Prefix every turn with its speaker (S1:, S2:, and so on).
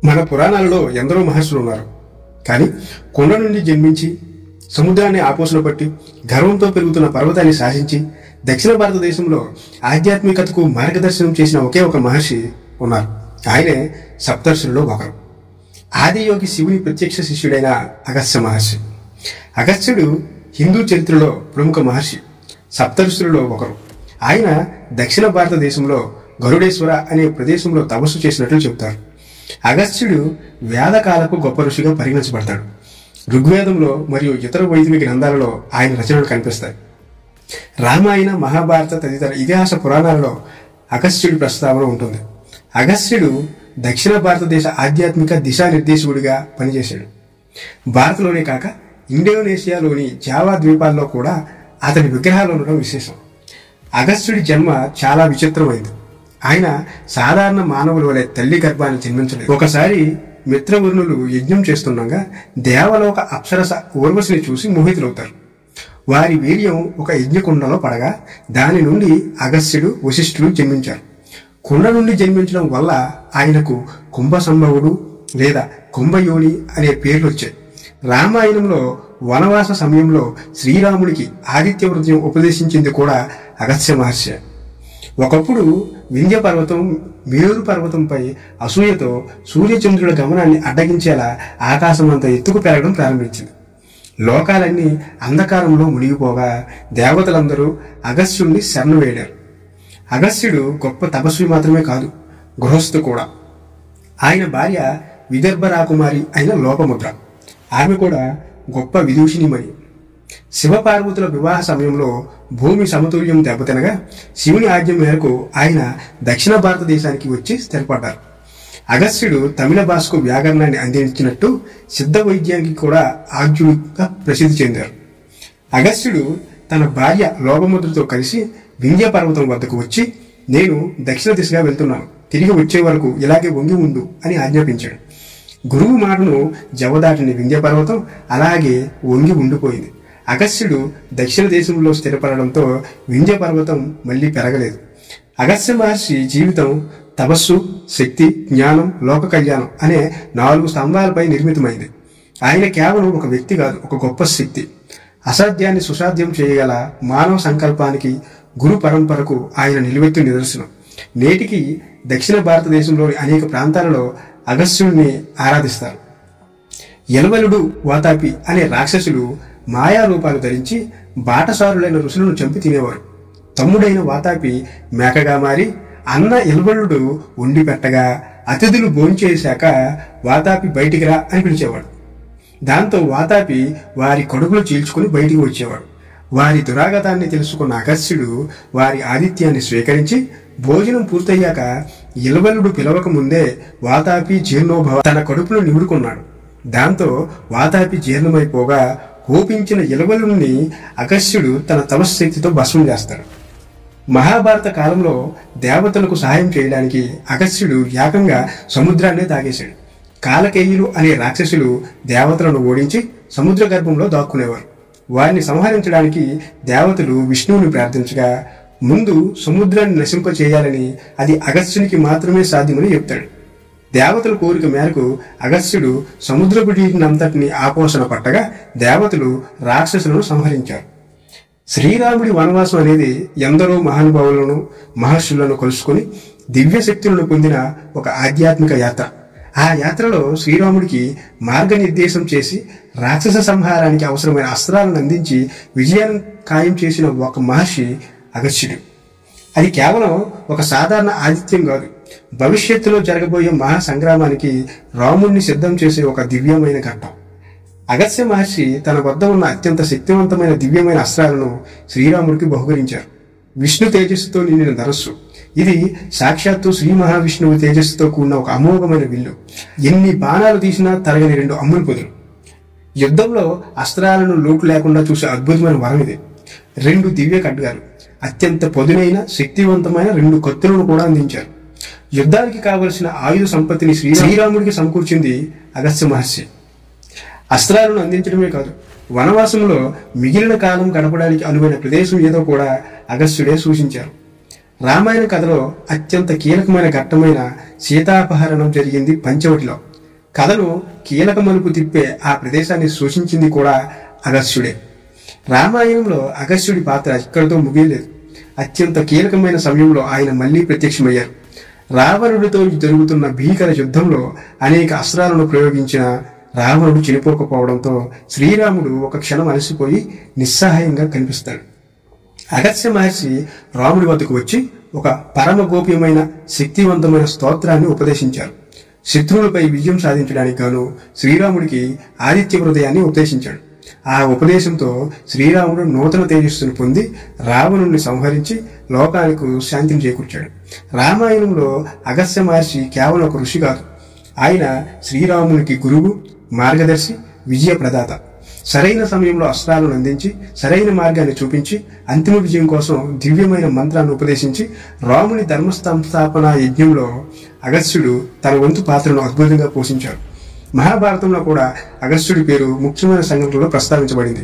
S1: మన పురాణాలలో ఎందరో మహర్షులు ఉన్నారు. కానీ కొండ నుండి జన్మించి సముద్రాన్ని ఆపోసన పట్టి గర్వంతో పెరుగుతున్న పర్వతాన్ని శాసించి దక్షిణ భారతదేశంలో ఆధ్యాత్మికతకు మార్గదర్శనం చేసిన ఒకే ఒక మహర్షి ఉన్నారు. ఆయనే సప్తర్షులలో ఒకరు. ఆదియోగి శివుని ప్రత్యక్ష శిష్యుడైన అగస్త్య మహర్షి. అగస్త్యుడు హిందూ చరిత్రలో ప్రముఖ మహర్షి, సప్తర్షులలో ఒకరు. ఆయన దక్షిణ భారతదేశంలో గరుడేశ్వర అనే ప్రదేశంలో తపస్సు చేసినట్లు చెబుతారు. అగస్త్యుడు వేదకాలకు గొప్ప ఋషిగా పరిగణించబడతాడు. ఋగ్వేదంలో మరియు ఇతర వైదిక గ్రంథాలలో ఆయన రచనలు కనిపిస్తాయి. రామాయణ, మహాభారత తదితర ఇతిహాస పురాణాలలో అగస్త్యుడి ప్రస్తావన ఉంటుంది. అగస్త్యుడు దక్షిణ భారతదేశ ఆధ్యాత్మిక దిశానిర్దేశకుడిగా పనిచేశాడు. భారత్లోనే కాక ఇండోనేషియాలోని జావా ద్వీపాల్లో కూడా అతని విగ్రహాలు ఉండడం విశేషం. అగస్త్యుడి జన్మ చాలా విచిత్రమైంది. ఆయన సాధారణ మానవుల వలె తల్లి గర్భాన్ని జన్మించలేదు. ఒకసారి మిత్రవరుణులు యజ్ఞం చేస్తుండగా దేవలోక అప్సరస ఊర్వశిని చూసి మోహితులవుతారు. వారి వీర్యం ఒక యజ్ఞకుండలో పడగా దాని నుండి అగస్త్యుడు, వశిష్ఠుడు జన్మించారు. కుండ నుండి జన్మించడం వల్ల ఆయనకు కుంభ సంభవుడు లేదా కుంభయోని అనే పేర్లు వచ్చాయి. రామాయణంలో వనవాస సమయంలో శ్రీరాముడికి ఆదిత్య హృదయం ఉపదేశించింది కూడా అగస్త్య మహర్షి. ఒకప్పుడు వింధ్య పర్వతం మేరు పర్వతంపై అసూయతో సూర్యచంద్రుల గమనాన్ని అడ్డగించేలా ఆకాశమంత ఎత్తుకు పెరగడం ప్రారంభించింది. లోకాలన్నీ అంధకారంలో మునిగిపోగా దేవతలందరూ అగస్త్యుడిని శరణు వేడారు. అగస్త్యుడు గొప్ప తపస్వి మాత్రమే కాదు, గృహస్థు కూడా. ఆయన భార్య విదర్భ రాకుమారి అయిన లోపముద్ర. ఆమె కూడా గొప్ప విదూషినిమణి. శివపార్వతుల వివాహ సమయంలో భూమి సమతుల్యం దెబ్బతినగా శివుని ఆజ్ఞ మేరకు ఆయన దక్షిణ భారతదేశానికి వచ్చి స్థిరపడ్డారు. అగస్త్యుడు తమిళ భాషకు వ్యాకరణాన్ని అందించినట్టు సిద్ధ వైద్యానికి కూడా ఆజ్ఞుడిగా ప్రసిద్ధి చెందారు. అగస్త్యుడు తన భార్య లోపముద్రతో కలిసి వింధ్య పర్వతం వద్దకు వచ్చి, నేను దక్షిణ దిశగా వెళ్తున్నాను, తిరిగి వచ్చే వరకు ఇలాగే వంగి ఉండు అని ఆజ్ఞాపించాడు. గురువు మాటను జవదాటిని వింధ్య పర్వతం అలాగే వంగి ఉండిపోయింది. అగస్త్యుడు దక్షిణ దేశంలో స్థిరపడడంతో వింధ్య పర్వతం మళ్లీ పెరగలేదు. అగస్త్య మహర్షి జీవితం తపస్సు, శక్తి, జ్ఞానం, లోక కళ్యాణం అనే 4 స్తంభాలపై నిర్మితమైంది. ఆయన కేవలం ఒక వ్యక్తి కాదు, ఒక గొప్ప శక్తి. అసాధ్యాన్ని సుసాధ్యం చేయగల మానవ సంకల్పానికి, గురు పరంపరకు ఆయన నిలువెత్తు నిదర్శనం. నేటికి దక్షిణ భారతదేశంలోని అనేక ప్రాంతాలలో అగస్త్యుడిని ఆరాధిస్తారు. ఎలవలుడు, వాతాపి అనే రాక్షసులు మాయా రూపాలు ధరించి బాటసారులైన ఋషులను చంపి తినేవారు. తమ్ముడైన వాతాపి మేకగా మారి అన్న ఎలవలుడు వండి పెట్టగా అతిథులు భోంచేశాక వాతాపి బయటికి రా అని పిలిచేవాడు. దాంతో వాతాపి వారి కడుపులు చీల్చుకుని బయటికి వచ్చేవాడు. వారి దురాగతాన్ని తెలుసుకున్న అగస్త్యుడు వారి ఆతిథ్యాన్ని స్వీకరించి భోజనం పూర్తయ్యాక ఎలవలుడు పిలవక ముందే వాతాపి జీర్ణోభవ తన కడుపును నిముడుకున్నాడు. దాంతో వాతాపి జీర్ణమైపోగా కోపించిన ఎలవలుడిని అగస్త్యుడు తన తపశ్శక్తితో భస్మం చేస్తాడు. మహాభారత కాలంలో దేవతలకు సహాయం చేయడానికి అగస్త్యుడు ఏకంగా సముద్రాన్నే తాగేశాడు. కాలకేయులు అనే రాక్షసులు దేవతలను ఓడించి సముద్ర గర్భంలో దాక్కునేవారు. వారిని సంహరించడానికి దేవతలు విష్ణువుని ప్రార్థించగా ముందు సముద్రాన్ని నశింపచేయాలని, అది అగస్త్యునికి మాత్రమే సాధ్యమని చెప్తాడు. దేవతల కోరిక మేరకు అగస్త్యుడు సముద్రపు నీటినంతటిని ఆపోషణ పట్టగా దేవతలు రాక్షసులను సంహరించారు. శ్రీరాముడి వనవాసం అనేది ఎందరో మహానుభావులను, మహర్షులను కలుసుకుని దివ్య శక్తులను పొందిన ఒక ఆధ్యాత్మిక యాత్ర. ఆ యాత్రలో శ్రీరాముడికి మార్గనిర్దేశం చేసి రాక్షస సంహారానికి అవసరమైన అస్త్రాలను అందించి విజయాన్ని ఖాయం చేసిన ఒక మహర్షి అగస్త్యుడు. అది కేవలం ఒక సాధారణ ఆతిథ్యం కాదు, భవిష్యత్తులో జరగబోయే మహా సంగ్రామానికి రాముడిని సిద్ధం చేసే ఒక దివ్యమైన ఘట్టం. అగస్త్య మహర్షి తన వద్ద ఉన్న అత్యంత శక్తివంతమైన దివ్యమైన అస్త్రాలను శ్రీరాముడికి బహుకరించారు. విష్ణు తేజస్సుతో నిండిన ధనస్సు. ఇది సాక్షాత్తు శ్రీ మహావిష్ణువు తేజస్సుతో కూడిన ఒక అమోఘమైన విల్లు. ఎన్ని బాణాలు తీసినా తరగని 2 అమ్ములు పొదులు. యుద్ధంలో అస్త్రాలను లోటు లేకుండా చూసే అద్భుతమైన వరం ఇది. 2 దివ్య ఖడ్గాలు, అత్యంత పొదునైన శక్తివంతమైన 2 కత్తులను కూడా అందించారు. యుద్ధానికి కావలసిన ఆయుధ సంపత్తిని శ్రీరాముడికి సమకూర్చింది అగస్త్య మహర్షి. అస్త్రాలను అందించడమే కాదు, వనవాసంలో మిగిలిన కాలం గడపడానికి అనువైన ప్రదేశం ఏదో కూడా అగస్త్యుడే సూచించారు. రామాయణ కథలో అత్యంత కీలకమైన ఘట్టమైన సీతాపహరణం జరిగింది పంచవటిలో. కథను కీలక మలుపు తిప్పే ఆ ప్రదేశాన్ని సూచించింది కూడా అగస్త్యుడే. రామాయణంలో అగస్త్యుడి పాత్ర ఇక్కడితో ముగియలేదు. అత్యంత కీలకమైన సమయంలో ఆయన మళ్లీ ప్రత్యక్షమయ్యారు. రావణుడితో జరుగుతున్న భీకర యుద్ధంలో అనేక అస్త్రాలను ప్రయోగించిన రావణుడు చనిపోకపోవడంతో శ్రీరాముడు ఒక క్షణం అలసిపోయి నిస్సహాయంగా కనిపిస్తాడు. అగస్త్య మహర్షి రాముడి వద్దకు వచ్చి ఒక పరమ గోప్యమైన శక్తివంతమైన స్తోత్రాన్ని ఉపదేశించారు. శత్రువులపై విజయం సాధించడానికి గాను శ్రీరాముడికి ఆదిత్య హృదయాన్ని ఉపదేశించాడు. ఆ ఉపదేశంతో శ్రీరాముడు నూతన తేజస్సును పొంది రావణుణ్ణి సంహరించి లోకానికి శాంతిని చేకూర్చాడు. రామాయణంలో అగస్త్య మహర్షి కేవలం ఒక ఋషి కాదు, ఆయన శ్రీరామునికి గురువు, మార్గదర్శి, విజయ ప్రదాత. సరైన సమయంలో అస్త్రాలను అందించి సరైన మార్గాన్ని చూపించి అంతిమ విజయం కోసం దివ్యమైన మంత్రాన్ని ఉపదేశించి రాముని ధర్మ సంస్థాపన యజ్ఞంలో అగస్త్యుడు తన వంతు పాత్రను అద్భుతంగా పోషించాడు. మహాభారతంలో కూడా అగస్త్యుడి పేరు ముఖ్యమైన సంఘటనలో ప్రస్తావించబడింది.